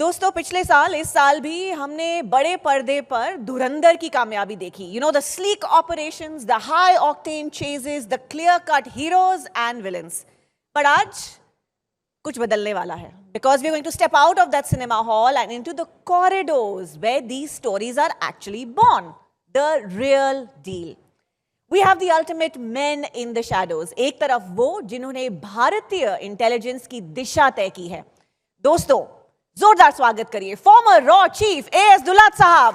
दोस्तों पिछले साल इस साल भी हमने बड़े पर्दे पर धुरंधर की कामयाबी देखी. You know, the sleek operations, the high octane chases, the clear cut heroes and villains. पर आज कुछ बदलने वाला है. Because we're going to step out of that cinema hall and into the corridors where these stories are actually born. The real deal. We have the ultimate men in the shadows. एक तरफ वो जिन्होंने भारतीय intelligence की दिशा तय की है. दोस्तों जोरदार स्वागत करिए former Raw Chief A.S.Dulat साहब.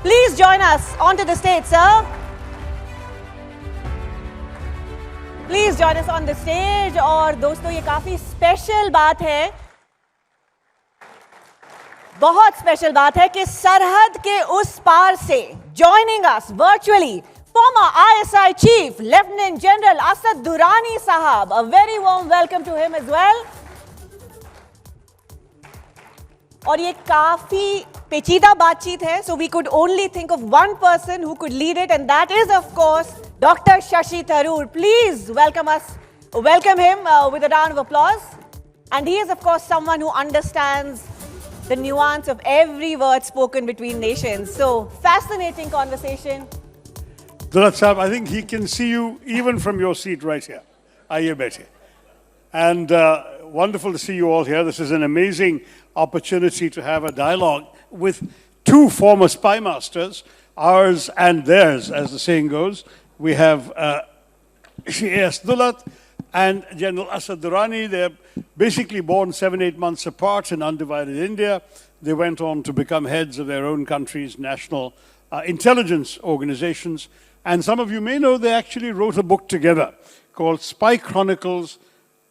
Please join us onto the stage, sir. Please join us on the stage. और दोस्तों ये काफी स्पेशल बात है, बहुत स्पेशल बात है कि सरहद के उस पार से joining us virtually former ISI Chief Lieutenant General Asad Durrami sahab. A very warm welcome to him as well. और ये काफी पेचीदा बातचीत है, so we could only think of one person who could lead it, and that is of course Dr. Shashi Tharoor. Please welcome him with a round of applause. And he is of course someone who understands the nuance of every word spoken between nations. So fascinating conversation. Dulat Sahab, I think he can see you even from your seat right here. Aaiye baithe. And wonderful to see you all here. This is an amazing opportunity to have a dialogue with two former spy masters, ours and theirs, as the saying goes. We have A.S.Dulat and General Asad Durrani. They're basically born 7-8 months apart in undivided India. They went on to become heads of their own country's national intelligence organizations. And some of you may know they actually wrote a book together called Spy Chronicles,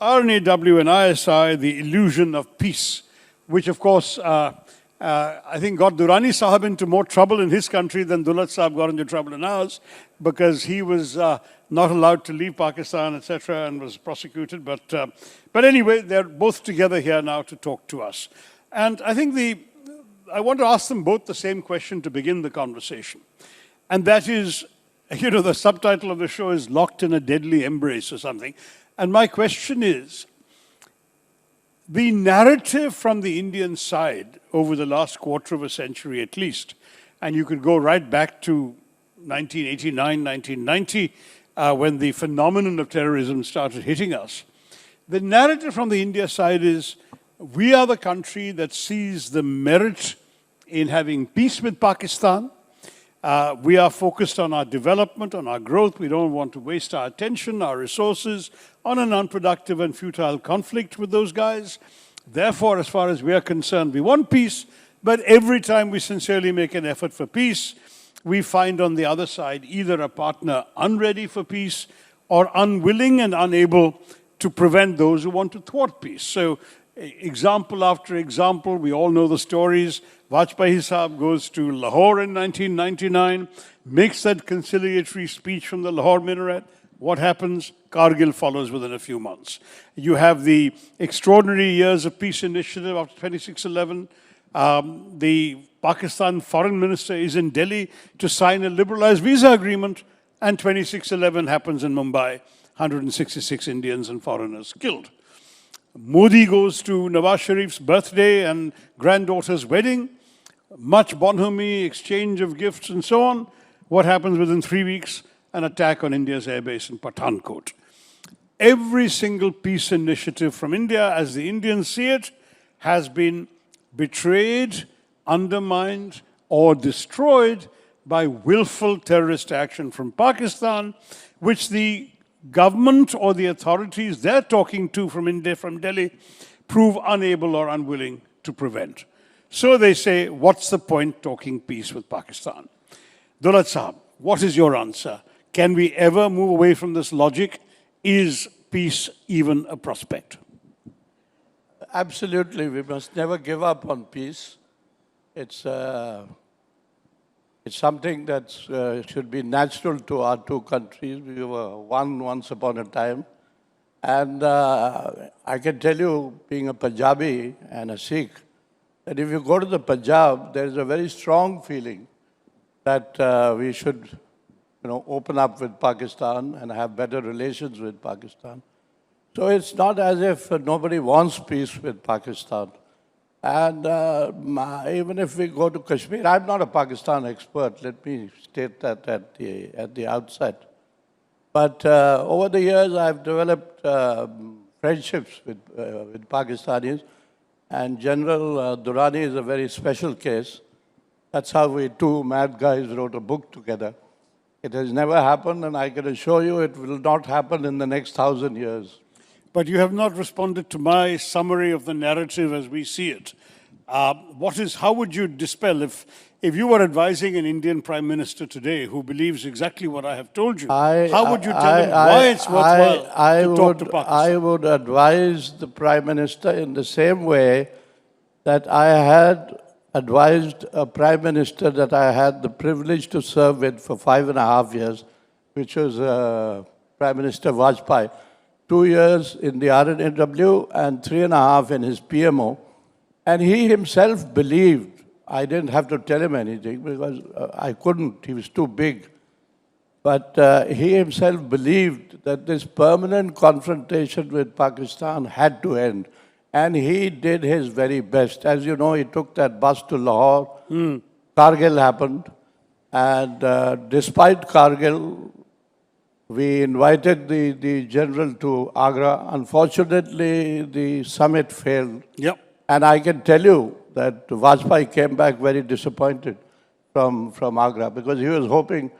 RNAW and ISI, The Illusion of Peace, which of course I think got Durrani Sahab into more trouble in his country than Dulat Sahab got into trouble in ours, because he was not allowed to leave Pakistan, etc., and was prosecuted. But anyway, they're both together here now to talk to us. And I think I want to ask them both the same question to begin the conversation. And that is, you know, the subtitle of the show is Locked in a Deadly Embrace or something. And my question is, the narrative from the Indian side over the last quarter of a century at least, and you could go right back to 1989, 1990, when the phenomenon of terrorism started hitting us. The narrative from the India side is, we are the country that sees the merit in having peace with Pakistan. We are focused on our development, on our growth. We don't want to waste our attention, our resources on an unproductive and futile conflict with those guys. Therefore, as far as we are concerned, we want peace. But every time we sincerely make an effort for peace, we find on the other side either a partner unready for peace or unwilling and unable to prevent those who want to thwart peace. So example after example, we all know the stories. Vajpayee Sahab goes to Lahore in 1999, makes that conciliatory speech from the Lahore minaret. What happens? Kargil follows within a few months. You have the extraordinary years of peace initiative after 2611. The Pakistan foreign minister is in Delhi to sign a liberalized visa agreement, and 2611 happens in Mumbai. 166 Indians and foreigners killed. Modi goes to Nawaz Sharif's birthday and granddaughter's wedding. Much bonhomie, exchange of gifts and so on. What happens within 3 weeks? An attack on India's airbase in Pathankot. Every single peace initiative from India, as the Indians see it, has been betrayed, undermined, or destroyed by willful terrorist action from Pakistan, which the government or the authorities they're talking to from India, from Delhi, prove unable or unwilling to prevent. So they say, what's the point talking peace with Pakistan? Dulat Sahab, what is your answer? Can we ever move away from this logic? Is peace even a prospect? Absolutely, we must never give up on peace. It's something that should be natural to our two countries. We were one once upon a time. And I can tell you, being a Punjabi and a Sikh, that if you go to the Punjab, there is a very strong feeling that we should, open up with Pakistan and have better relations with Pakistan. So it's not as if nobody wants peace with Pakistan. And even if we go to Kashmir, I'm not a Pakistan expert. Let me state that at the outset. But over the years, I've developed friendships with Pakistanis, and General Durrami is a very special case. That's how we two mad guys wrote a book together. It has never happened, and I can assure you it will not happen in the next 1,000 years. But you have not responded to my summary of the narrative as we see it. How would you dispel if you were advising an Indian Prime Minister today who believes exactly what I have told you? How would you tell him why it's worthwhile to talk to Pakistan? I would advise the Prime Minister in the same way that I had advised a Prime Minister that I had the privilege to serve with for 5.5 years, which was Prime Minister Vajpayee. 2 years in the RNAW and 3.5 in his PMO. And he himself believed, I didn't have to tell him anything because I couldn't, he was too big. But he himself believed that this permanent confrontation with Pakistan had to end. And he did his very best. As you know, he took that bus to Lahore. Kargil happened. And despite Kargil, we invited the general to Agra. Unfortunately, the summit failed. Yep. And I can tell you that Vajpayee came back very disappointed from Agra because he was hoping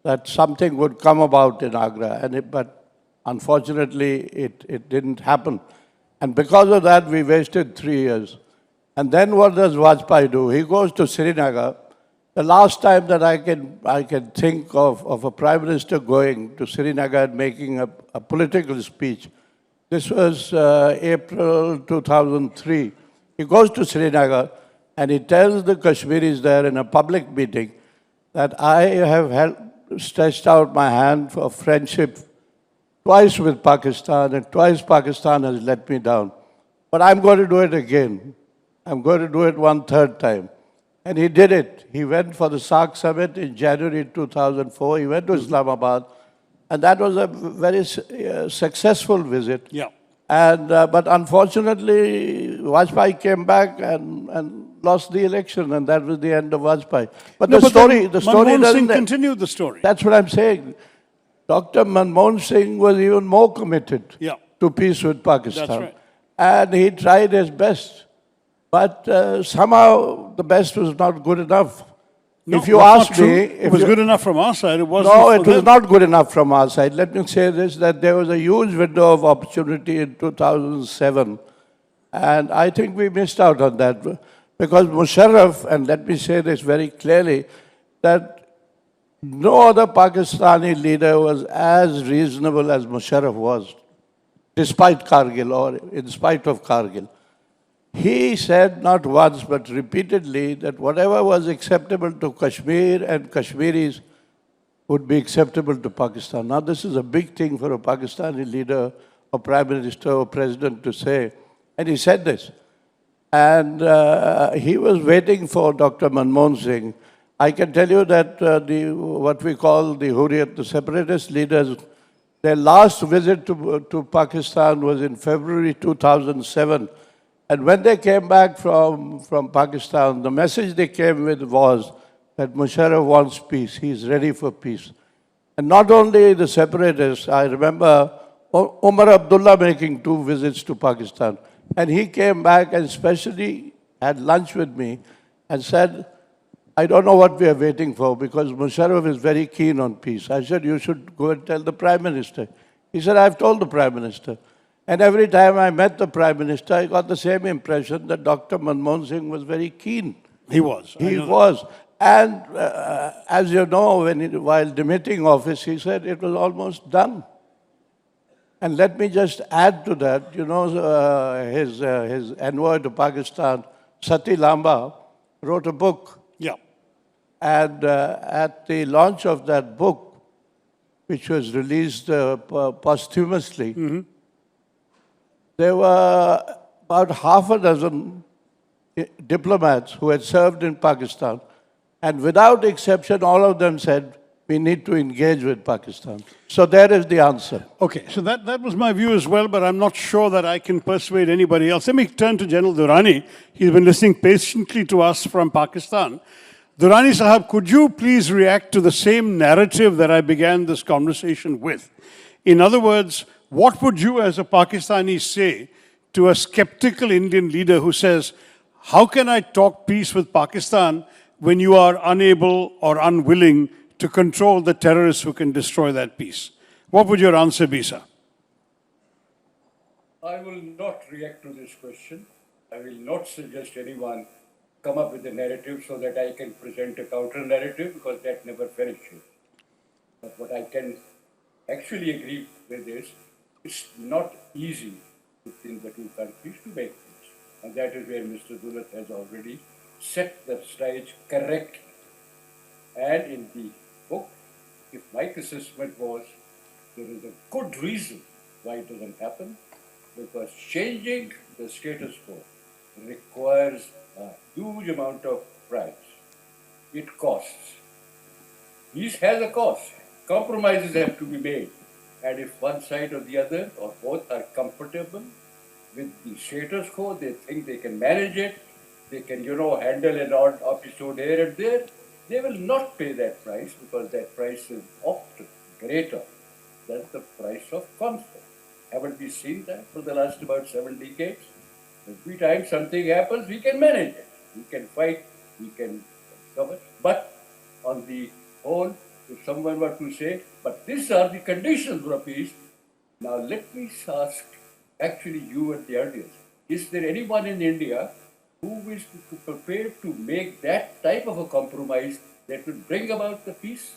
that something would come about in Agra. But unfortunately, it didn't happen. And because of that, we wasted 3 years. And then what does Vajpayee do? He goes to Srinagar. The last time that I can think of a Prime Minister going to Srinagar and making a political speech, this was April 2003. He goes to Srinagar and he tells the Kashmiris there in a public meeting that I have stretched out my hand for friendship twice with Pakistan and twice Pakistan has let me down. But I'm going to do it again. I'm going to do it 1/3 time. And he did it. He went for the SAARC summit in January 2004. He went to Islamabad. And that was a very successful visit. Yeah. And but unfortunately, Vajpayee came back and lost the election, and that was the end of Vajpayee. But the story Manmohan Singh doesn't continued the story. That's what I'm saying. Dr. Manmohan Singh was even more committed to peace with Pakistan. That's right. And he tried his best. But somehow the best was not good enough. No, if you that's ask not true. me... It was good enough from our side. It wasn't No, for it was them. not good enough from our side. Let me say this, that there was a huge window of opportunity in 2007. And I think we missed out on that. Because Musharraf, and let me say this very clearly, that no other Pakistani leader was as reasonable as Musharraf was, despite Kargil or in spite of Kargil. He said not once but repeatedly that whatever was acceptable to Kashmir and Kashmiris would be acceptable to Pakistan. Now this is a big thing for a Pakistani leader or Prime Minister or President to say. And he said this. And he was waiting for Dr. Manmohan Singh. I can tell you that what we call the Hurriyat, the separatist leaders, their last visit to Pakistan was in February 2007. And when they came back from Pakistan, the message they came with was that Musharraf wants peace. He's ready for peace. And not only the separatists, I remember Umar Abdullah making 2 visits to Pakistan. And he came back and especially had lunch with me and said, I don't know what we are waiting for because Musharraf is very keen on peace. I said, you should go and tell the Prime Minister. He said, I've told the Prime Minister. And every time I met the Prime Minister, I got the same impression that Dr. Manmohan Singh was very keen. He was. He was. And as you know, while demitting office, he said it was almost done. And let me just add to that, you know, his envoy to Pakistan, Sati Lamba, wrote a book. Yeah. And at the launch of that book, which was released posthumously, there were about half a dozen diplomats who had served in Pakistan. And without exception, all of them said, we need to engage with Pakistan. So there is the answer. Okay, so that was my view as well, but I'm not sure that I can persuade anybody else. Let me turn to General Durrani. He's been listening patiently to us from Pakistan. Durrani Sahab, could you please react to the same narrative that I began this conversation with? In other words, what would you as a Pakistani say to a skeptical Indian leader who says, how can I talk peace with Pakistan when you are unable or unwilling to control the terrorists who can destroy that peace? What would your answer be, sir? I will not react to this question. I will not suggest anyone come up with a narrative so that I can present a counter narrative, because that never finishes. But what I can actually agree with is, it's not easy within the two countries to make things. And that is where Mr. Dulat has already set the stage correctly. And in the book, if my assessment was, there is a good reason why it doesn't happen, because changing the status quo requires a huge amount of price. It costs. Peace has a cost. Compromises have to be made. And if one side or the other or both are comfortable with the status quo, they think they can manage it, they can, handle an odd episode here and there, they will not pay that price, because that price is often greater than the price of conflict. Haven't we seen that for the last about 7 decades? Every time something happens, we can manage it. We can fight, we can cover. But on the whole, if someone were to say, but these are the conditions for peace, now let me ask actually you and the audience, is there anyone in India who is prepared to make that type of a compromise that would bring about the peace?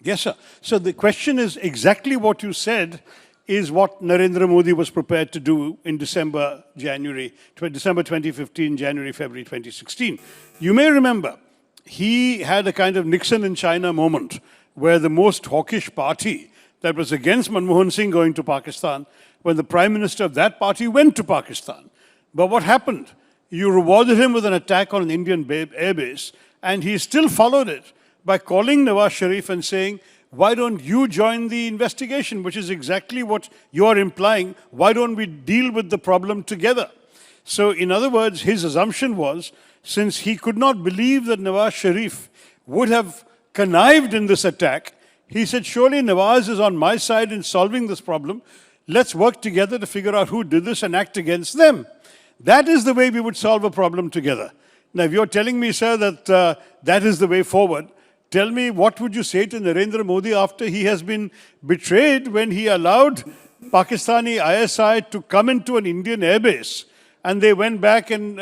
Yes, sir. So the question is exactly what you said is what Narendra Modi was prepared to do in December 2015, January, February 2016. You may remember, he had a kind of Nixon in China moment where the most hawkish party that was against Manmohan Singh going to Pakistan, when the prime minister of that party went to Pakistan. But what happened? You rewarded him with an attack on an Indian airbase, and he still followed it by calling Nawaz Sharif and saying, why don't you join the investigation, which is exactly what you're implying. Why don't we deal with the problem together? So in other words, his assumption was, since he could not believe that Nawaz Sharif would have connived in this attack, he said, surely Nawaz is on my side in solving this problem. Let's work together to figure out who did this and act against them. That is the way we would solve a problem together. Now, if you're telling me, sir, that that is the way forward, tell me, what would you say to Narendra Modi after he has been betrayed when he allowed Pakistani ISI to come into an Indian airbase, and they went back and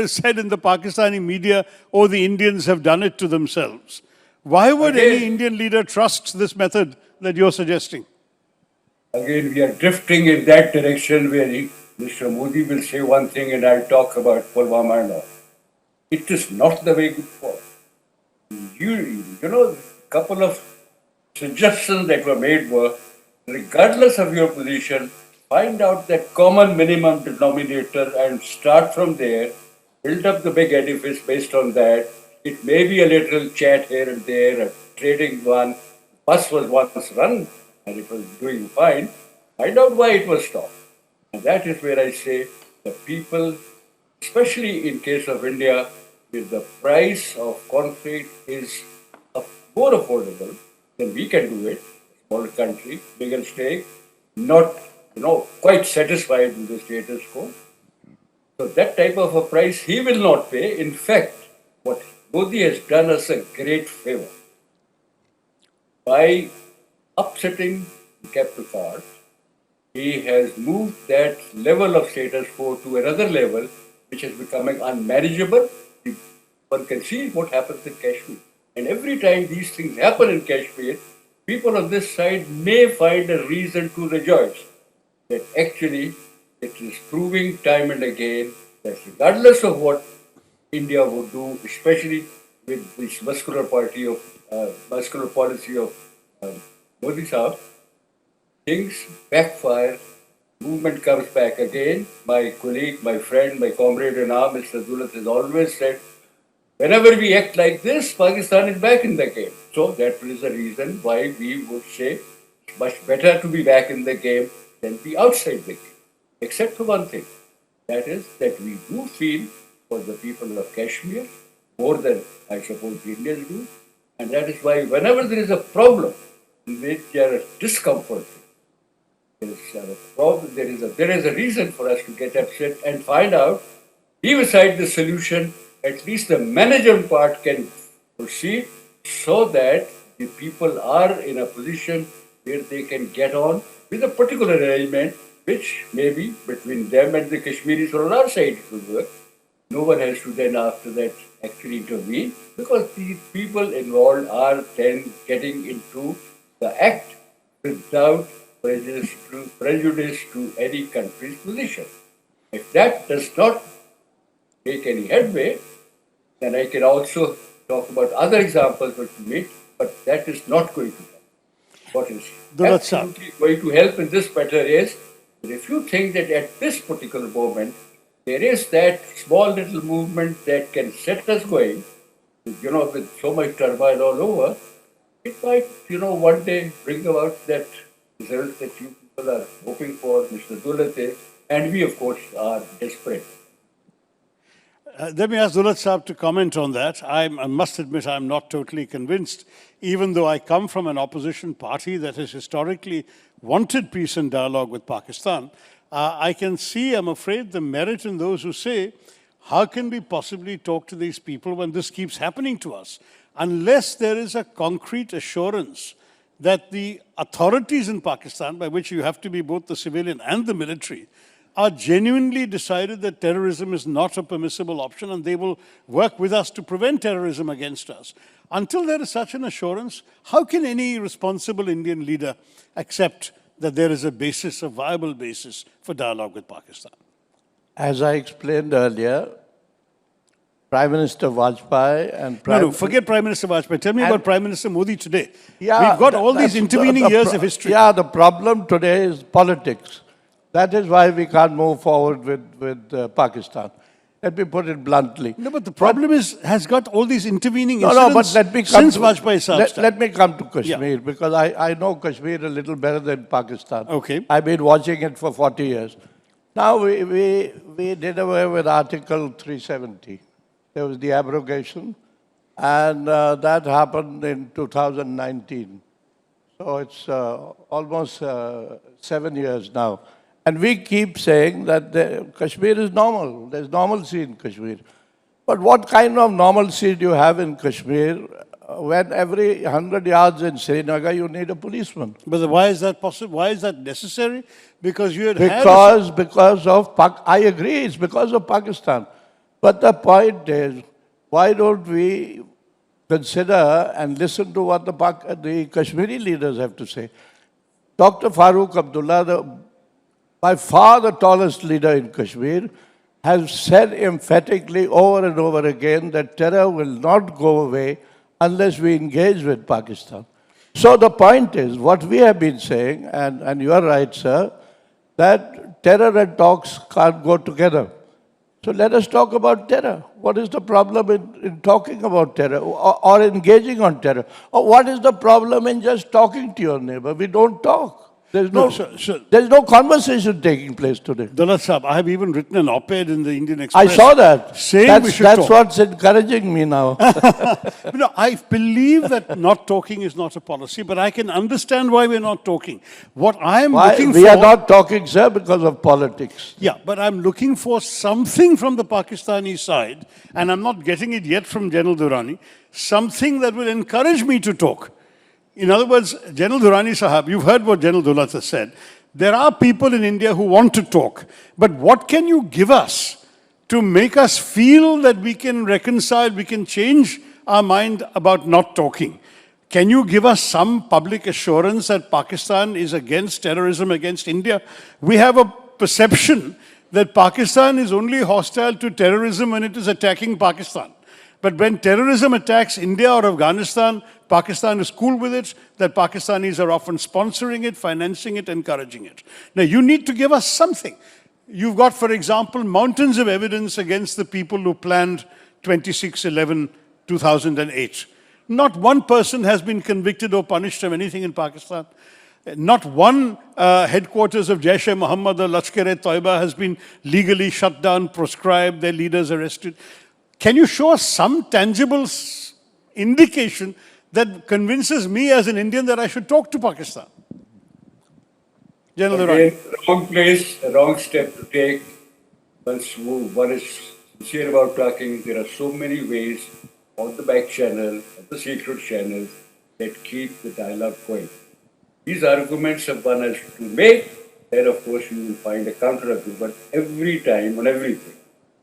said in the Pakistani media, oh, the Indians have done it to themselves. Why would any Indian leader trust this method that you're suggesting? Again, we are drifting in that direction where Mr. Modi will say one thing and I'll talk about Pulwama and all. It is not the way good for. A couple of suggestions that were made were, regardless of your position, find out that common minimum denominator and start from there, build up the big edifice based on that. It may be a little chat here and there, a trading one. Bus was once run and it was doing fine. Find out why it was stopped. And that is where I say the people, especially in case of India, if the price of conflict is more affordable, then we can do it. Small country, bigger stake, not quite satisfied with the status quo. So that type of a price he will not pay. In fact, what Modi has done us a great favor by upsetting the capital cards. He has moved that level of status quo to another level, which is becoming unmanageable. One can see what happens in Kashmir. And every time these things happen in Kashmir, people on this side may find a reason to rejoice. That actually it is proving time and again that regardless of what India would do, especially with this muscular policy of Modi Sahab, things backfire, movement comes back again. My colleague, my friend, my comrade in arms, Mr. Dulat has always said, whenever we act like this, Pakistan is back in the game. So that is the reason why we would say it's much better to be back in the game than be outside the game. Except for one thing, that is that we do feel for the people of Kashmir more than I suppose the Indians do, and that is why whenever there is a problem in which there is discomfort, there is a problem, there is a reason for us to get upset and find out, leave aside the solution, at least the management part can proceed so that the people are in a position where they can get on with a particular arrangement which may be between them and the Kashmiris or on our side it will work. No one has to then after that actually intervene because the people involved are then getting into the act without prejudice to any country's position. If that does not make any headway, then I can also talk about other examples which we made, but that is not going to help. What is absolutely going to help in this matter is that if you think that at this particular moment there is that small little movement that can set us going, with so much turmoil all over, it might, one day bring about that result that you people are hoping for, Mr. Dulat, and we, of course, are desperate. Let me ask Dulat Saab to comment on that. I must admit I'm not totally convinced, even though I come from an opposition party that has historically wanted peace and dialogue with Pakistan. I can see, I'm afraid, the merit in those who say, how can we possibly talk to these people when this keeps happening to us? Unless there is a concrete assurance that the authorities in Pakistan, by which you have to be both the civilian and the military, are genuinely decided that terrorism is not a permissible option and they will work with us to prevent terrorism against us. Until there is such an assurance, how can any responsible Indian leader accept that there is a basis, a viable basis for dialogue with Pakistan? As I explained earlier, Prime Minister Vajpayee and forget Prime Minister Vajpayee. Tell me about Prime Minister Modi today. Yeah, we've got all these intervening years of history. Yeah, the problem today is politics. That is why we can't move forward with Pakistan. Let me put it bluntly. No, but the problem has got all these intervening incidents but let me since Vajpayee Saab's time. Let me come to Kashmir, because I know Kashmir a little better than Pakistan. Okay. I've been watching it for 40 years. Now we did away with Article 370. There was the abrogation, and that happened in 2019. So it's almost 7 years now. And we keep saying that Kashmir is normal. There's normalcy in Kashmir. But what kind of normalcy do you have in Kashmir when every 100 yards in Srinagar you need a policeman? But why is that possible? Why is that necessary? Because you had I agree, it's because of Pakistan. But the point is, why don't we consider and listen to what the Kashmiri leaders have to say? Dr. Farooq Abdullah, by far the tallest leader in Kashmir, has said emphatically over and over again that terror will not go away unless we engage with Pakistan. So the point is, what we have been saying, and you are right, sir, that terror and talks can't go together. So let us talk about terror. What is the problem in talking about terror or engaging on terror? Or what is the problem in just talking to your neighbor? We don't talk. There's no conversation taking place today. Dulat Saab, I have even written an op-ed in the Indian Express. I saw that. Saying we should that's talk. what's encouraging me now. I believe that not talking is not a policy, but I can understand why we're not talking. What I am looking for... We are not talking, sir, because of politics. Yeah, but I'm looking for something from the Pakistani side, and I'm not getting it yet from General Durrami, something that will encourage me to talk. In other words, General Durrani Sahab, you've heard what General Dulat has said. There are people in India who want to talk, but what can you give us to make us feel that we can reconcile, we can change our mind about not talking? Can you give us some public assurance that Pakistan is against terrorism against India? We have a perception that Pakistan is only hostile to terrorism when it is attacking Pakistan. But when terrorism attacks India or Afghanistan, Pakistan is cool with it, that Pakistanis are often sponsoring it, financing it, encouraging it. Now, you need to give us something. You've got, for example, mountains of evidence against the people who planned 26/11/2008. Not one person has been convicted or punished of anything in Pakistan. Not one headquarters of Jaish-e-Mohammed or Lashkar-e-Toiba has been legally shut down, proscribed, their leaders arrested. Can you show us some tangible indication that convinces me as an Indian that I should talk to Pakistan? General Durrami. Again, wrong place, wrong step to take. Once one is sincere about talking, there are so many ways on the back channel, on the secret channels that keep the dialogue going. These arguments of one has to make, then of course you will find a counter argument. But every time on everything,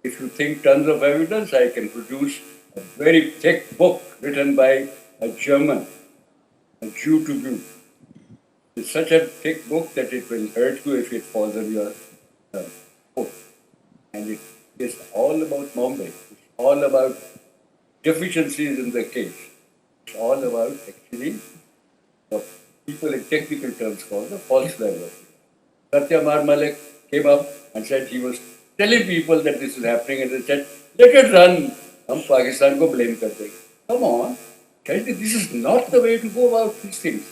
if you think tons of evidence, I can produce a very thick book written by a German, a Jew to Jew. It's such a thick book that it will hurt you if it falls on your book. And it is all about Mumbai. It's all about deficiencies in the case. It's all about actually what people in technical terms call the false dialogue. Satya Malik came up and said he was telling people that this is happening, and they said, let it run. Hum Pakistan ko blame karte. Come on. This is not the way to go about these things.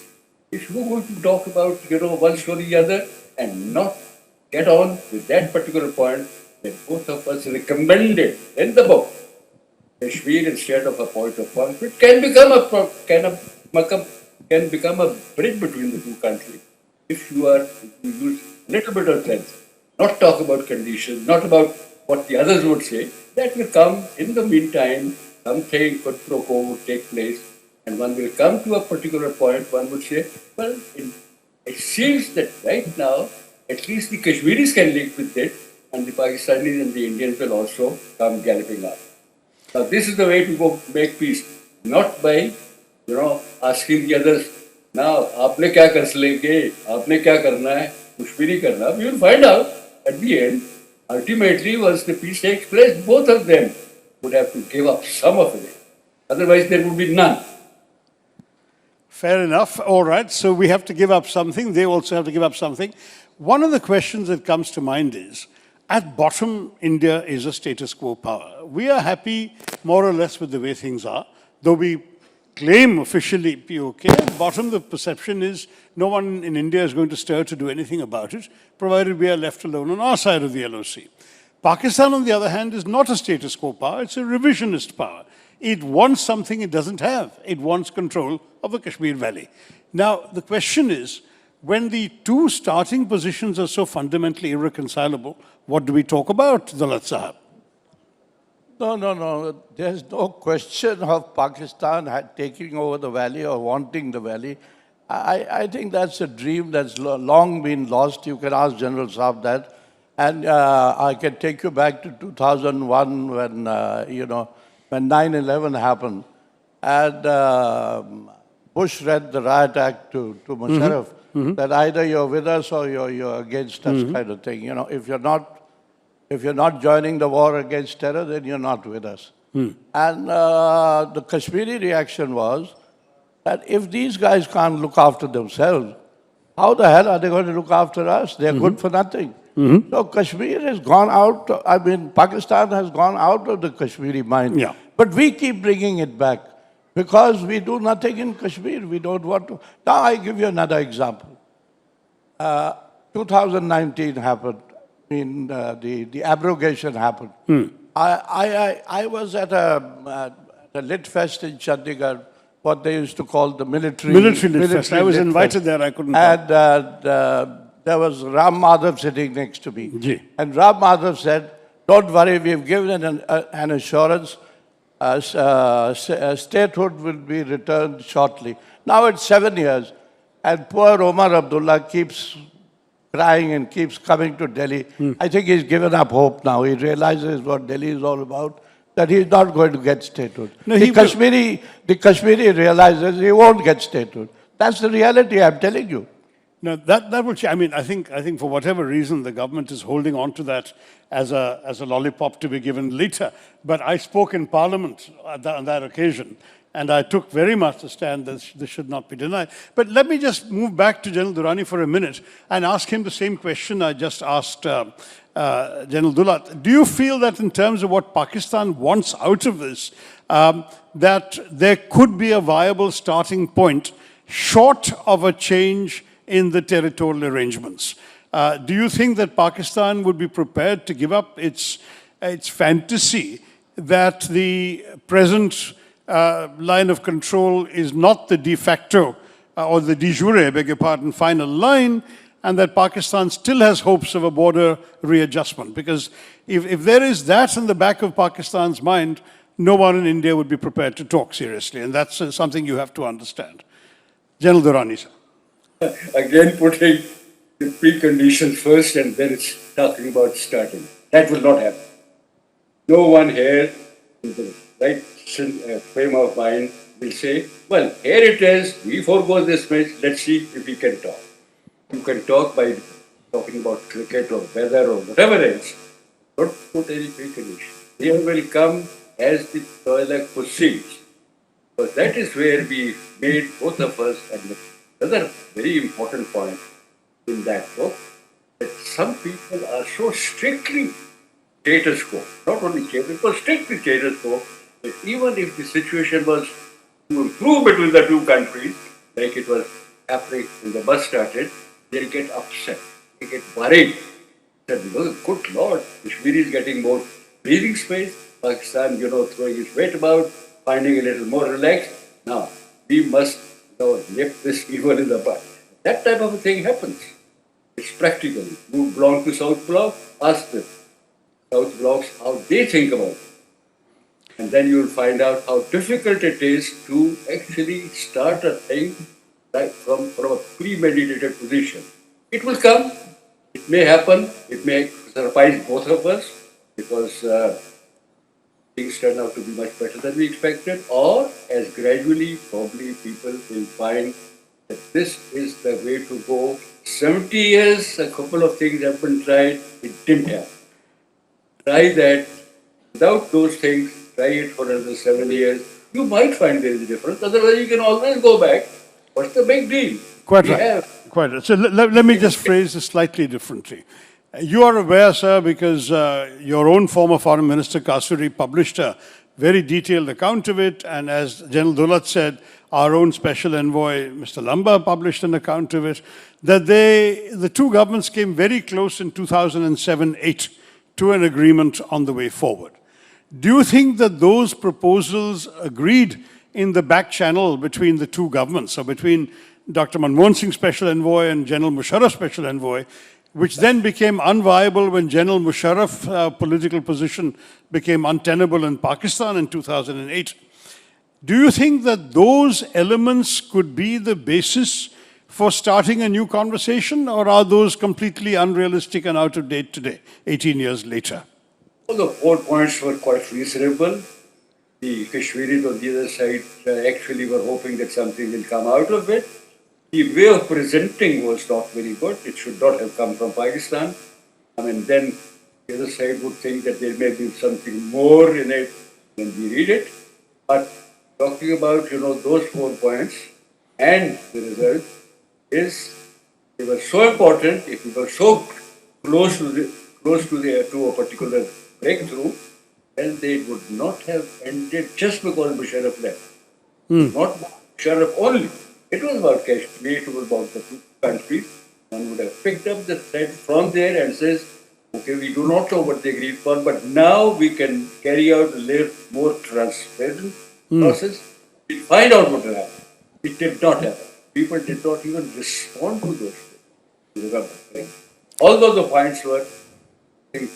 If you're going to talk about, one story or the other and not get on with that particular point that both of us recommended in the book, Kashmir instead of a point of conflict can become a bridge between the two countries if you use a little bit of sense, not talk about conditions, not about what the others would say. That will come in the meantime. Something quid pro quo would take place, and one will come to a particular point. One would say, well, it seems that right now, at least the Kashmiris can link with it, and the Pakistanis and the Indians will also come galloping up. Now, this is the way to go make peace, not by, asking the others, now, आपने क्या कर लेंगे, आपने क्या करना है, कुछ भी नहीं करना. We will find out at the end. Ultimately, once the peace takes place, both of them would have to give up some of it. Otherwise, there would be none. Fair enough. All right. So we have to give up something. They also have to give up something. One of the questions that comes to mind is, at bottom, India is a status quo power. We are happy more or less with the way things are, though we claim officially POK. At bottom, the perception is no one in India is going to stir to do anything about it, provided we are left alone on our side of the LOC. Pakistan, on the other hand, is not a status quo power. It's a revisionist power. It wants something it doesn't have. It wants control of the Kashmir Valley. Now, the question is, when the two starting positions are so fundamentally irreconcilable, what do we talk about, Dulat Sahab? No. There's no question of Pakistan taking over the valley or wanting the valley. I think that's a dream that's long been lost. You can ask General Saab that. And I can take you back to 2001 when, when 9/11 happened. And Bush read the Riot Act to Musharraf, that either you're with us or you're against us kind of thing. If you're not joining the war against terror, then you're not with us. And the Kashmiri reaction was that if these guys can't look after themselves, how the hell are they going to look after us? They're good for nothing. So Kashmir has gone out, Pakistan has gone out of the Kashmiri mind. Yeah. But we keep bringing it back because we do nothing in Kashmir. We don't want to. Now I give you another example. 2019 happened. The abrogation happened. I was at a lit fest in Chandigarh, what they used to call the military lit fest. I was invited there. I couldn't come. There was Ram Madhav sitting next to me. Ji. And Ram Madhav said, don't worry, we've given an assurance. Statehood will be returned shortly. Now it's 7 years. And poor Omar Abdullah keeps crying and keeps coming to Delhi. I think he's given up hope now. He realizes what Delhi is all about, that he's not going to get statehood. No, the Kashmiri realizes he won't get statehood. That's the reality, I'm telling you. No, that will change. I think for whatever reason, the government is holding on to that as a lollipop to be given later. But I spoke in Parliament on that occasion, and I took very much the stand that this should not be denied. But let me just move back to General Durrani for a minute and ask him the same question I just asked General Dulat, do you feel that in terms of what Pakistan wants out of this, that there could be a viable starting point short of a change in the territorial arrangements? Do you think that Pakistan would be prepared to give up its fantasy that the present line of control is not the de facto or the de jure, beg your pardon, final line, and that Pakistan still has hopes of a border readjustment? Because if there is that in the back of Pakistan's mind, no one in India would be prepared to talk seriously, and that's something you have to understand. General Durrami, sir. Again, putting the preconditions first and then it's talking about starting. That will not happen. No one here in the right frame of mind will say, well, here it is, we forego this match, let's see if we can talk. You can talk by talking about cricket or weather or whatever else. Don't put any precondition. They will come as the dialogue proceeds. But that is where we made, both of us, and another very important point in that book, that some people are so strictly status quo, not only status quo, strictly status quo, that even if the situation was to improve between the two countries, like it was happening when the bus started, they'll get upset, they get worried. That, good Lord, Kashmir is getting more breathing space, Pakistan, throwing its weight about, finding a little more relaxed. Now, we must nip this evil in the bud. That type of a thing happens. It's practical. You belong to South Bloc, ask them. South Blocs how they think about it. And then you'll find out how difficult it is to actually start a thing right from a premeditated position. It will come, it may happen, it may surprise both of us because things turn out to be much better than we expected, or as gradually probably people will find that this is the way to go. 70 years, a couple of things have been tried, it didn't happen. Try that without those things, try it for another 7 years, you might find there is a difference. Otherwise, you can always go back. What's the big deal? Quite right. Quite right. So let me just phrase this slightly differently. You are aware, sir, because your own former Foreign Minister Kasuri published a very detailed account of it, and as General Dulat said, our own Special Envoy, Mr. Lamba, published an account of it, that the two governments came very close in 2007-8 to an agreement on the way forward. Do you think that those proposals agreed in the back channel between the two governments, or between Dr. Manmohan Singh Special Envoy and General Musharraf Special Envoy, which then became unviable when General Musharraf's political position became untenable in Pakistan in 2008. Do you think that those elements could be the basis for starting a new conversation, or are those completely unrealistic and out of date today, 18 years later? Well, the 4 points were quite reasonable. The Kashmiris on the other side actually were hoping that something will come out of it. The way of presenting was not very good. It should not have come from Pakistan. Then the other side would think that there may be something more in it when we read it. But talking about, those 4 points and the result they were so important, if we were so close to a particular breakthrough, then they would not have ended just because Musharraf left. Not Musharraf only. It was about Kashmir, it was about the two countries. One would have picked up the thread from there and says, okay, we do not know what they agreed for, but now we can carry out a little more transparent process. We find out what will happen. It did not happen. People did not even respond to those things. Although the points were, I think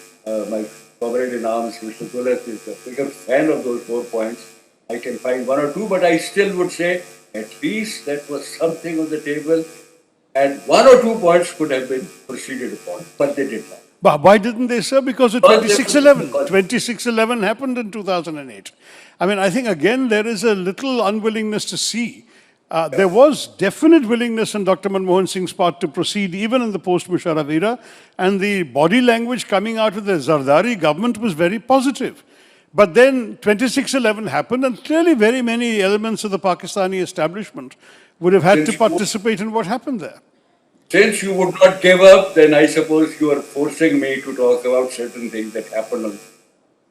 my comrade in arms, Mr. Dulat, is a bigger fan of those 4 points. I can find 1 or 2, but I still would say at least that was something on the table, and 1 or 2 points could have been proceeded upon, but they did not. But why didn't they, sir? Because of 2611. 2611 happened in 2008. I think again there is a little unwillingness to see. There was definite willingness on Dr. Manmohan Singh's part to proceed even in the post-Musharraf era, and the body language coming out of the Zardari government was very positive. But then 2611 happened, and clearly very many elements of the Pakistani establishment would have had to participate in what happened there. Since you would not give up, then I suppose you are forcing me to talk about certain things that happened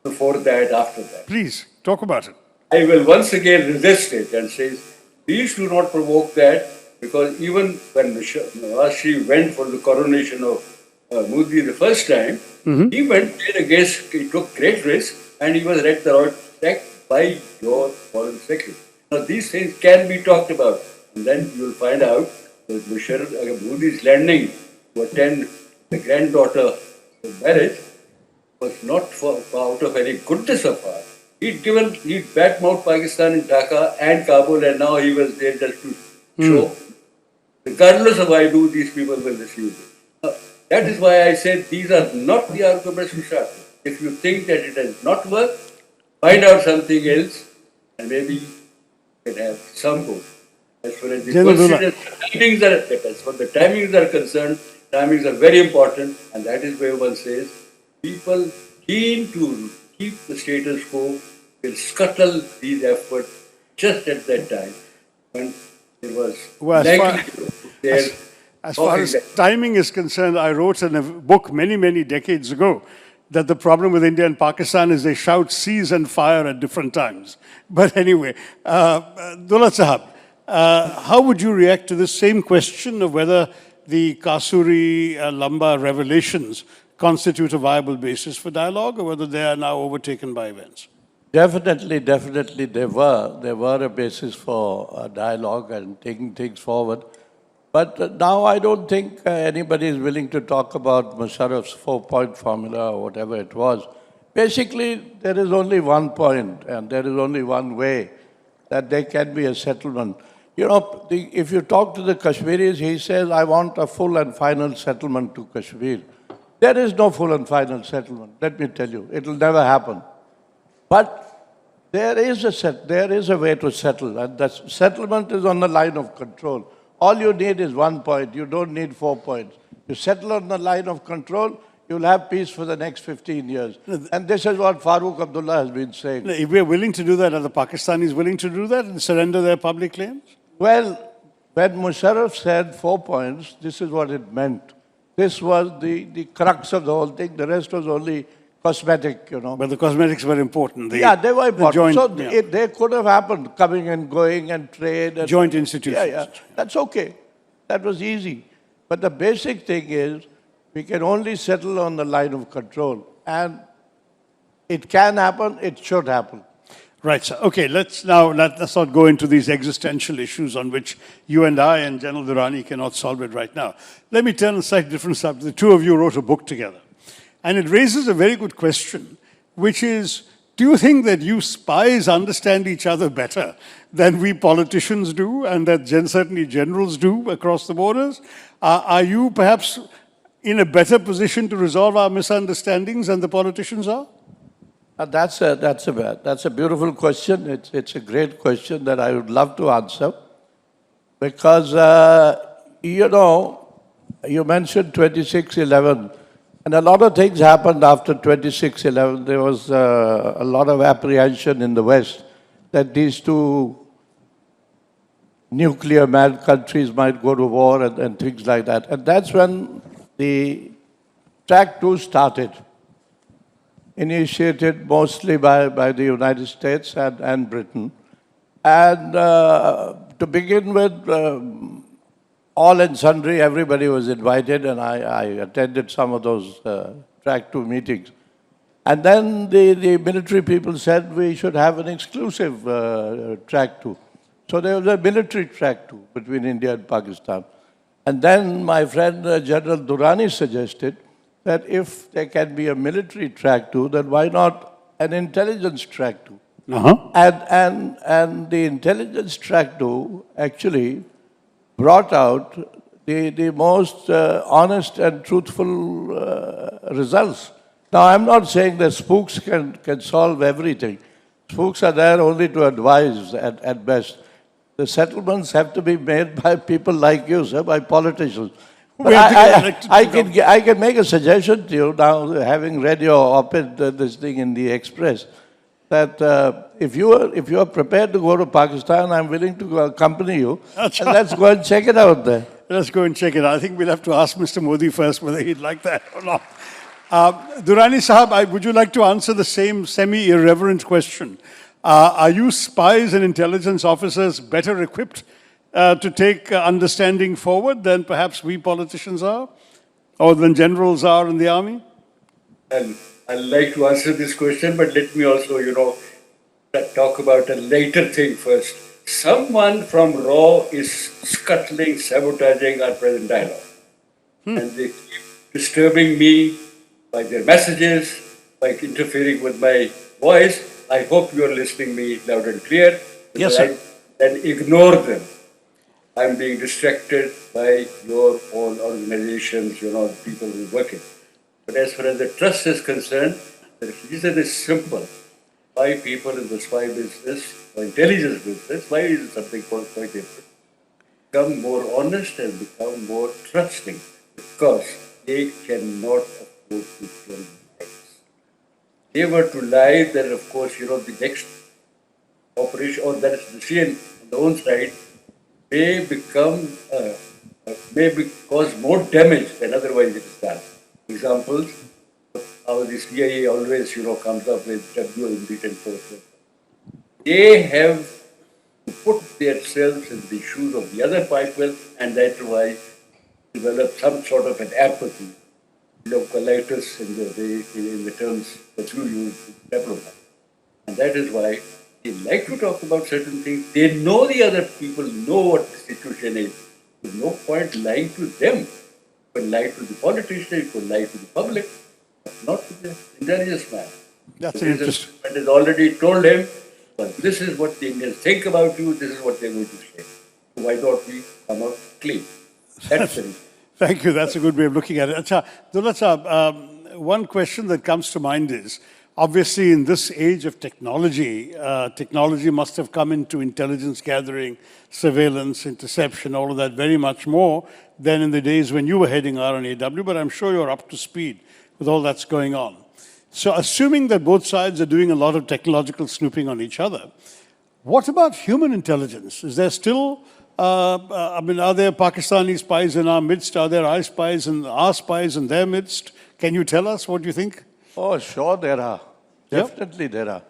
before that, after that. Please, talk about it. I will once again resist it and say, please do not provoke that, because even when Musharraf-Singh went for the coronation of Modi the first time, he went there against, he took great risk, and he was attacked by your foreign secretary. Now these things can be talked about, and then you will find out that Modi's landing to attend the granddaughter marriage was not out of any goodness of heart. He'd badmouthed Pakistan in Dhaka and Kabul, and now he was there just to show, regardless of I do, these people will refuse it. That is why I said these are not the arguments to start with. If you think that it has not worked, find out something else, and maybe you can have some hope. As far as the timings are concerned, timings are very important, and that is where one says people keen to keep the status quo will scuttle these efforts just at that time when there was As far as timing is concerned, I wrote in a book many decades ago that the problem with India and Pakistan is they shout cease and fire at different times. But anyway, Dulat Sahab, how would you react to this same question of whether the Kasuri Lamba revelations constitute a viable basis for dialogue, or whether they are now overtaken by events? Definitely, they were a basis for dialogue and taking things forward. But now I don't think anybody is willing to talk about Musharraf's 4-point formula or whatever it was. Basically, there is only one point, and there is only one way that there can be a settlement. You know, if you talk to the Kashmiris, he says, I want a full and final settlement to Kashmir. There is no full and final settlement, let me tell you. It will never happen. But there is a way to settle, and that settlement is on the line of control. All you need is 1 point. You don't need 4 points. You settle on the line of control, you'll have peace for the next 15 years. And this is what Farooq Abdullah has been saying. If we're willing to do that, are the Pakistanis willing to do that and surrender their public claims? Well, when Musharraf said 4 points, this is what it meant. This was the crux of the whole thing. The rest was only cosmetic, you know. But the cosmetics were important. They were important. They could have happened, coming and going and trade. And joint institutions. Yeah. That's okay. That was easy. But the basic thing is, we can only settle on the line of control. And it can happen, it should happen. Right, so okay, let's not go into these existential issues on which you and I and General Durrami cannot solve it right now. Let me turn a slightly different subject. The two of you wrote a book together. And it raises a very good question, which is, do you think that you spies understand each other better than we politicians do, and that certainly generals do across the borders? Are you perhaps in a better position to resolve our misunderstandings than the politicians are? That's a beautiful question. It's a great question that I would love to answer, because you know, you mentioned 26/11, and a lot of things happened after 26/11. There was a lot of apprehension in the West that these two nuclear-mad countries might go to war and things like that. And that's when the Track 2 started, initiated mostly by the United States and Britain. And to begin with, all and sundry, everybody was invited, and I attended some of those Track 2 meetings. And then the military people said we should have an exclusive Track 2. So there was a military Track 2 between India and Pakistan. And then my friend General Durrami suggested that if there can be a military Track 2, then why not an intelligence Track 2? And the intelligence Track 2 actually brought out the most honest and truthful results. Now, I'm not saying that spooks can solve everything. Spooks are there only to advise at best. The settlements have to be made by people like you, sir, by politicians. But I can make a suggestion to you now, having read your op-ed, this thing in the Express, that if you are prepared to go to Pakistan, I'm willing to accompany you, and let's go and check it out there. let's go and check it. I think we'll have to ask Mr. Modi first whether he'd like that or not. Durrani Sahab, would you like to answer the same semi-irreverent question? Are you spies and intelligence officers better equipped to take understanding forward than perhaps we politicians are, or than generals are in the army? And I'd like to answer this question, but let me also, talk about a later thing first. Someone from RAW is scuttling, sabotaging our present dialogue. And they keep disturbing me by their messages, by interfering with my voice. I hope you're listening me loud and clear. Yes, sir. And ignore them. I'm being distracted by your own organizations, people who work in. But as far as the trust is concerned, the reason is simple. Why people in the spy business or intelligence business, why is it something called quite different? Become more honest and become more trusting, because they cannot afford to tell lies. They were to lie, then of course, the next operation, or that is the CN on the own side, may cause more damage than otherwise it is done. Examples, how the CIA always, comes up with W in written force. They have to put themselves in the shoes of the other people, and that's why develop some sort of an apathy, localitis in the terms that you use in diplomat. And that is why they like to talk about certain things. They know the other people know what the situation is. There's no point lying to them. You can lie to the politician, you can lie to the public, but not to the intelligence man. That's The interesting. man has already told him, well, this is what the Indians think about you, this is what they're going to say. So why don't we come out clean? That's the reason. Thank you. That's a good way of looking at it. Acha, Dulat Sahab, one question that comes to mind is, obviously in this age of technology, technology must have come into intelligence gathering, surveillance, interception, all of that very much more than in the days when you were heading RNAW, but I'm sure you're up to speed with all that's going on. So assuming that both sides are doing a lot of technological snooping on each other, what about human intelligence? Is there still, are there Pakistani spies in our midst? Are there our spies in their midst? Can you tell us what you think? Oh, sure there are. Definitely there are.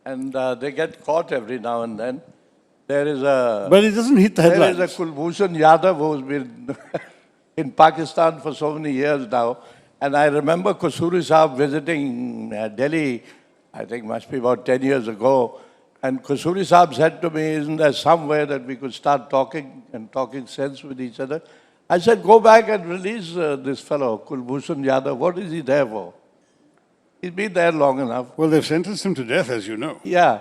And they get caught every now and then. There is a... But it doesn't hit the headlines. There is a Kulbhushan Yadav who's been in Pakistan for so many years now. And I remember Kasuri Saab visiting Delhi, I think must be about 10 years ago. And Kasuri Saab said to me, isn't there some way that we could start talking and talking sense with each other? I said, go back and release this fellow, Kulbhushan Yadav. What is he there for? He's been there long enough. Well, they've sentenced him to death, as you know. Yeah.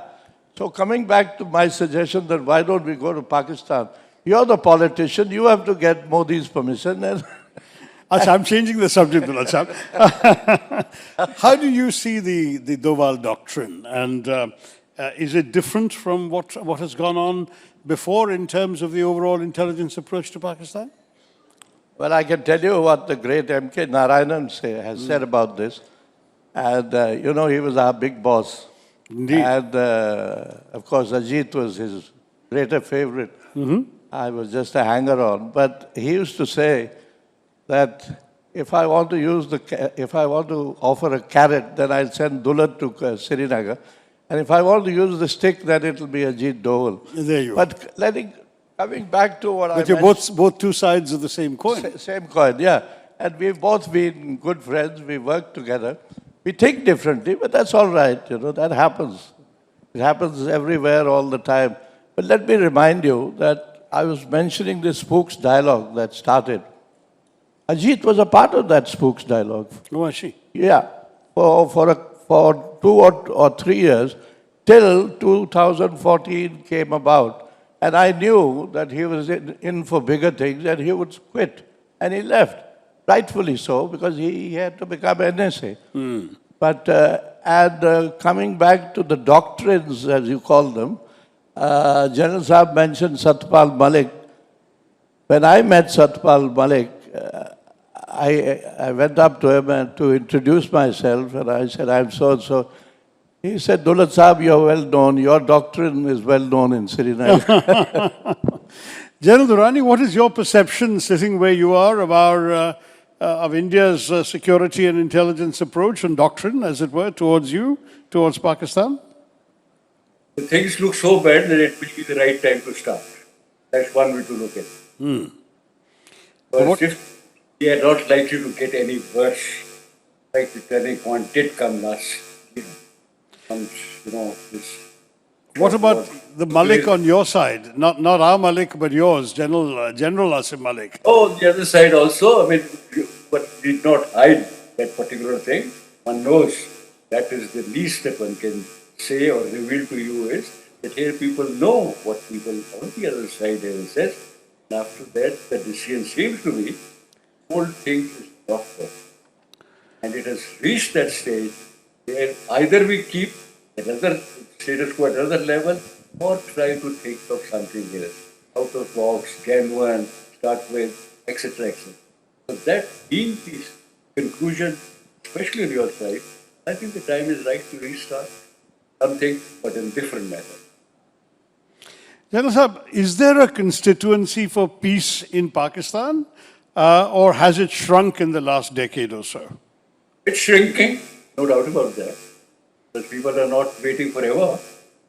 So coming back to my suggestion that why don't we go to Pakistan? You're the politician. You have to get Modi's permission. And Acha, I'm changing the subject, Dulat Sahab. How do you see the Doval doctrine? And is it different from what has gone on before in terms of the overall intelligence approach to Pakistan? well, I can tell you what the great M.K. Narayanan has said about this. And, he was our big boss. Indeed. And, of course, Ajit was his greater favorite. I was just a hanger-on. But he used to say that if I want to offer a carrot, then I'll send Dulat to Srinagar. And if I want to use the stick, then it'll be Ajit Doval. There you are. But coming back to what But you're both two sides of the same coin. Same coin, yeah. And we've both been good friends. We work together. We think differently, but that's all right. That happens. It happens everywhere all the time. But let me remind you that I was mentioning this spooks dialogue that started. Ajit was a part of that spooks dialogue. Oh, I see. Yeah, for 2 or 3 years, till 2014 came about. And I knew that he was in for bigger things and he would quit. And he left. Rightfully so, because he had to become NSA. But coming back to the doctrines, as you call them, General Saab mentioned Satpal Malik. When I met Satpal Malik, I went up to him and to introduce myself, and I said, I'm so-and-so. He said, Dulat Saab, you're well known. Your doctrine is well known in Srinagar. General Durrani, what is your perception, sitting where you are, of India's security and intelligence approach and doctrine, as it were, towards you, towards Pakistan? The things look so bad that it will be the right time to start. That's one way to look at it. But if we are not likely to get any worse, like the turning point did come last year. This. What about the Malik on your side? Not our Malik, but yours, General Asim Malik. Oh, the other side also. I mean, but did not hide that particular thing. One knows that is the least that one can say or reveal to you is that here people know what people on the other side have said. And after that, the decision seems to be whole thing is proper. And it has reached that stage where either we keep another status quo at another level or try to think of something else. Out of box, can one, start with, etc. etc. So that being the conclusion, especially on your side, I think the time is right to restart something but in different manner. General Sahab, is there a constituency for peace in Pakistan, or has it shrunk in the last decade or so? It's shrinking, no doubt about that. But people are not waiting forever.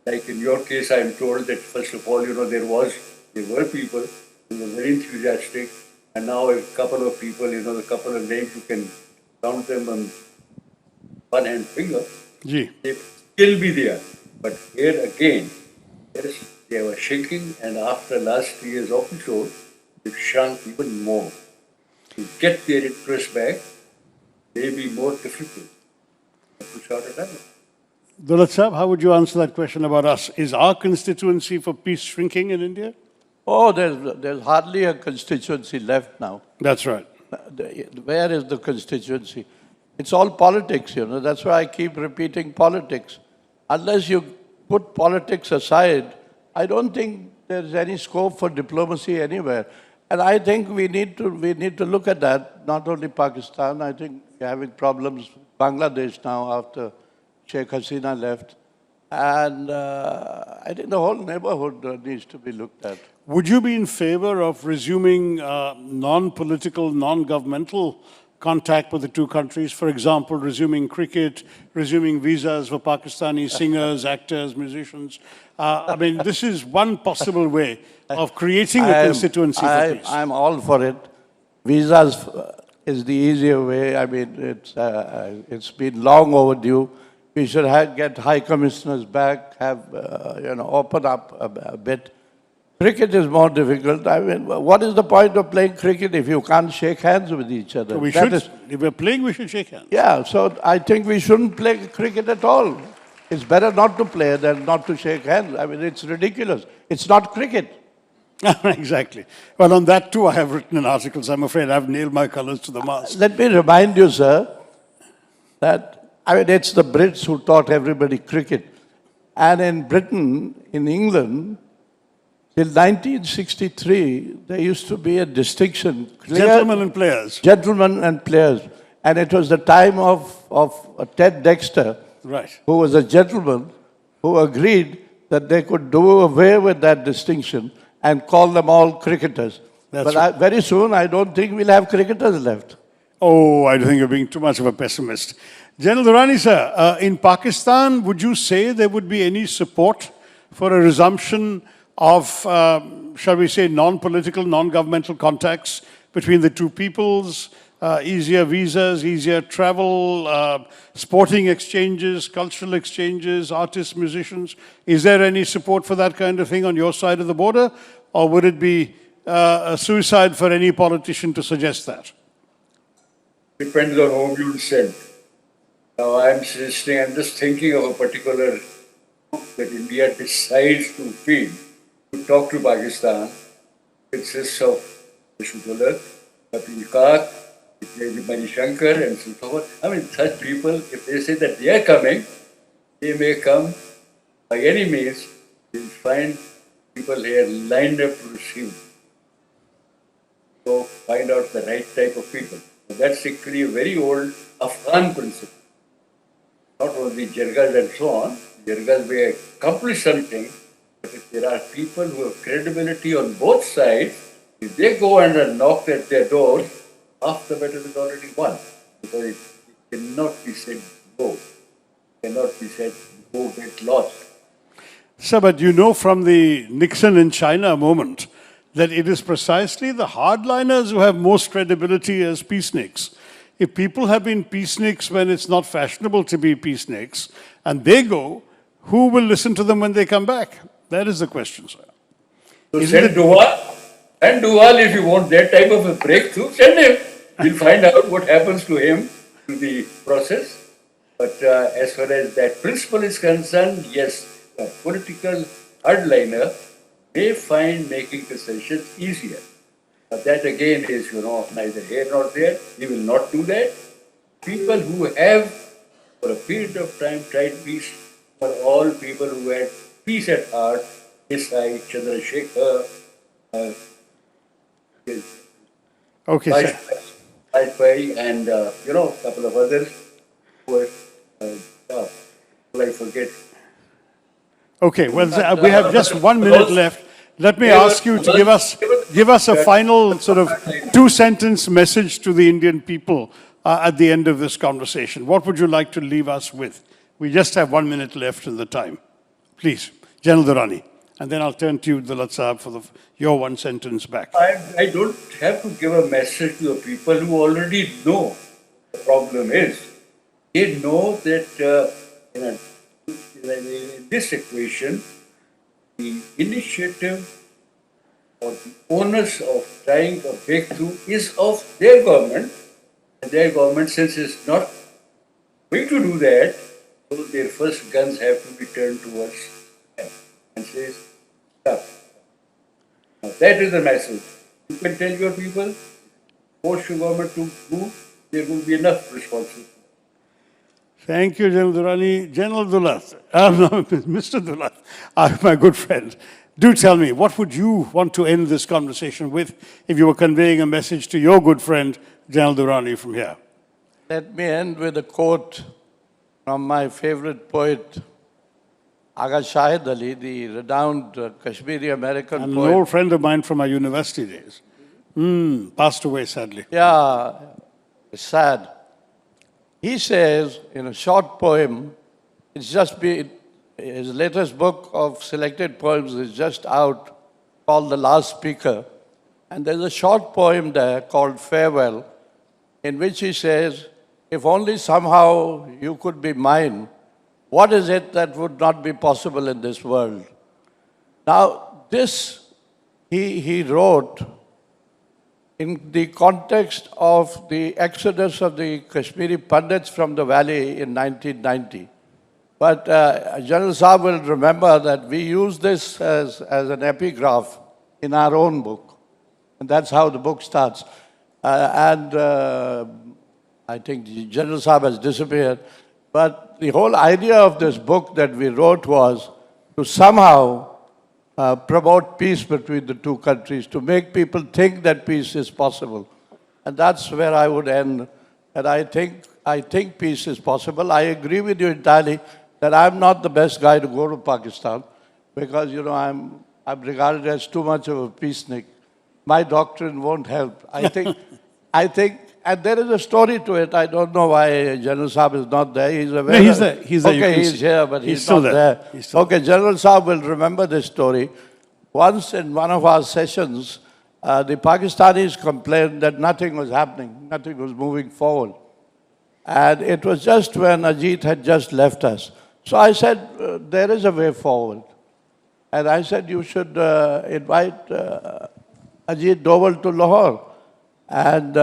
Like in your case, I'm told that first of all, there were people who were very enthusiastic, and now a couple of people, a couple of names, you can count them on one hand finger. Gee. They still be there. But here again, they were shrinking, and after last 3 years episode, they've shrunk even more. To get their interest back may be more difficult. To short it out. Dulat Sahab, how would you answer that question about us? Is our constituency for peace shrinking in India? Oh, there's hardly a constituency left now. That's right. Where is the constituency? It's all politics, That's why I keep repeating politics. Unless you put politics aside, I don't think there's any scope for diplomacy anywhere. And I think we need to look at that, not only Pakistan. I think we're having problems with Bangladesh now after Sheikh Hasina left. And I think the whole neighborhood needs to be looked at. Would you be in favor of resuming non-political, non-governmental contact with the two countries? For example, resuming cricket, resuming visas for Pakistani singers, actors, musicians. This is one possible way of creating a constituency for peace. I'm all for it. Visas is the easier way. It's been long overdue. We should get high commissioners back, open up a bit. Cricket is more difficult. What is the point of playing cricket if you can't shake hands with each other? If we're playing, we should shake hands. Yeah, so I think we shouldn't play cricket at all. It's better not to play than not to shake hands. It's ridiculous. It's not cricket. Exactly. Well, on that too, I have written in articles. I'm afraid I've nailed my colors to the mast. Let me remind you, sir, that it's the Brits who taught everybody cricket. And in Britain, in England, till 1963, there used to be a distinction. Gentlemen and players. Gentlemen and players. And it was the time of Ted Dexter, right, who was a gentleman, who agreed that they could do away with that distinction and call them all cricketers. Very soon, I don't think we'll have cricketers left. Oh, I think you're being too much of a pessimist. General Durrani, sir, in Pakistan, would you say there would be any support for a resumption of, shall we say, non-political, non-governmental contacts between the two peoples, easier visas, easier travel, sporting exchanges, cultural exchanges, artists, musicians? Is there any support for that kind of thing on your side of the border? Or would it be a suicide for any politician to suggest that? Depends on whom you send. Now I'm just thinking of a particular group that India decides to feed, to talk to Pakistan. It consists of A.S.Dulat, Mani Shankar, and so forth. Such people, if they say that they are coming, they may come by any means. You'll find people here lined up to receive. So find out the right type of people. So that's actually a very old Afghan principle. Not only Jirgas and so on. Jirgas may accomplish something, but it there are people who have credibility on both sides. If they go and knock at their doors, half the battle is already won. Because it cannot be said go. Cannot be said go get lost. Sir, but you know from the Nixon in China moment that it is precisely the hardliners who have most credibility as peaceniks. If people have been peaceniks when it's not fashionable to be peaceniks, and they go, who will listen to them when they come back? That is the question, sir. So send Duval. And Duval, if you want that type of a breakthrough, send him. We'll find out what happens to him in the process. But as far as that principle is concerned, yes, a political hardliner may find making concessions easier. But that again is, neither here nor there. He will not do that. People who have, for a period of time, tried peace, for all people who had peace at heart, Desai, Chandrasekhar, Okay, sir. Vajpayee, and a couple of others who were, I forget. Okay, well, we have just 1 minute left. Let me ask you to give us a final sort of two-sentence message to the Indian people at the end of this conversation. What would you like to leave us with? We just have 1 minute left in the time. Please, General Durrami. And then I'll turn to you, Dulat Sahab, for your one sentence back. I don't have to give a message to the people who already know the problem is. They know that in this equation, the initiative or the onus of trying a breakthrough is of their government. And their government, since it's not going to do that, so their first guns have to be turned towards them and says, stop. Now that is the message. You can tell your people, force your government to move, there will be enough responses. Thank you, General Durrani. General Dulat, Mr. Dulat, my good friend, do tell me, what would you want to end this conversation with if you were conveying a message to your good friend, General Durrani, from here? Let me end with a quote from my favorite poet, Aga Shahid Ali, the renowned Kashmiri American And poet. an old friend of mine from our university days. Passed away, sadly. Yeah, it's sad. He says in a short poem, it's just been, his latest book of selected poems is just out, called The Last Speaker. And there's a short poem there called Farewell, in which he says, if only somehow you could be mine, what is it that would not be possible in this world? Now, this he wrote in the context of the exodus of the Kashmiri Pandits from the valley in 1990. But General Saab will remember that we use this as an epigraph in our own book. And that's how the book starts. I think General Saab has disappeared. But the whole idea of this book that we wrote was to somehow promote peace between the two countries, to make people think that peace is possible. And that's where I would end. And I think peace is possible. I agree with you entirely that I'm not the best guy to go to Pakistan because, I'm regarded as too much of a peacenik. My doctrine won't help. I think, and there is a story to it. I don't know why General Saab is not there. He's aware. No, he's there. He's there. Okay, he's here, but he's still not there. there. Okay, General Saab will remember this story. Once in one of our sessions, the Pakistanis complained that nothing was happening, nothing was moving forward. And it was just when Ajit had just left us. So I said, there is a way forward. And I said, you should invite Ajit Doval to Lahore. And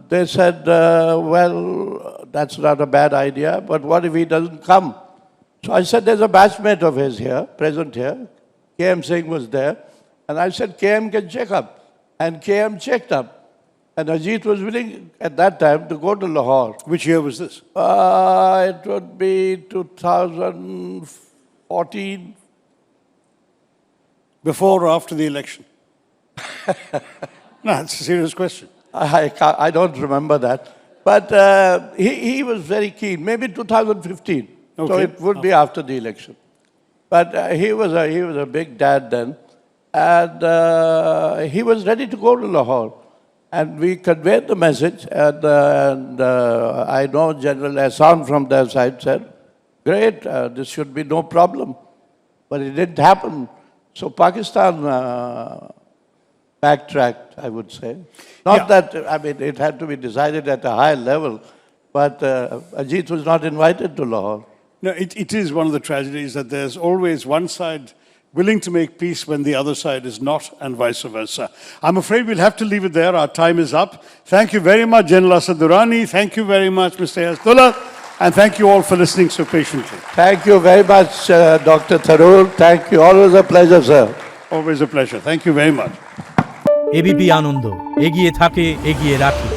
they said, well, that's not a bad idea, but what if he doesn't come? So I said, there's a batchmate of his here, present here. K.M. Singh was there. And I said, K.M. can check up. And K.M. checked up. And Ajit was willing at that time to go to Lahore. Which year was this? It would be 2014. Before or after the election? No, it's a serious question. I don't remember that. But he was very keen, maybe 2015. So Okay. it would be after the election. But he was a big dad then, and he was ready to go to Lahore. And we conveyed the message, and I know General Ahsan from their side said, great, this should be no problem. But it didn't happen. So Pakistan backtracked, I would say. Not that, I mean, it had to be decided at a high level, but Ajit was not invited to Lahore. No, it is one of the tragedies that there's always one side willing to make peace when the other side is not, and vice versa. I'm afraid we'll have to leave it there. Our time is up. Thank you very much, General Asad Durrami. Thank you very much, Mr. A.S.Dulat. And thank you all for listening so patiently. Thank you very much, Dr. Tharoor. Thank you. Always a pleasure, sir. Always a pleasure. Thank you very much. ABP Ananda এগিয়ে থাকে এগিয়ে রাখে।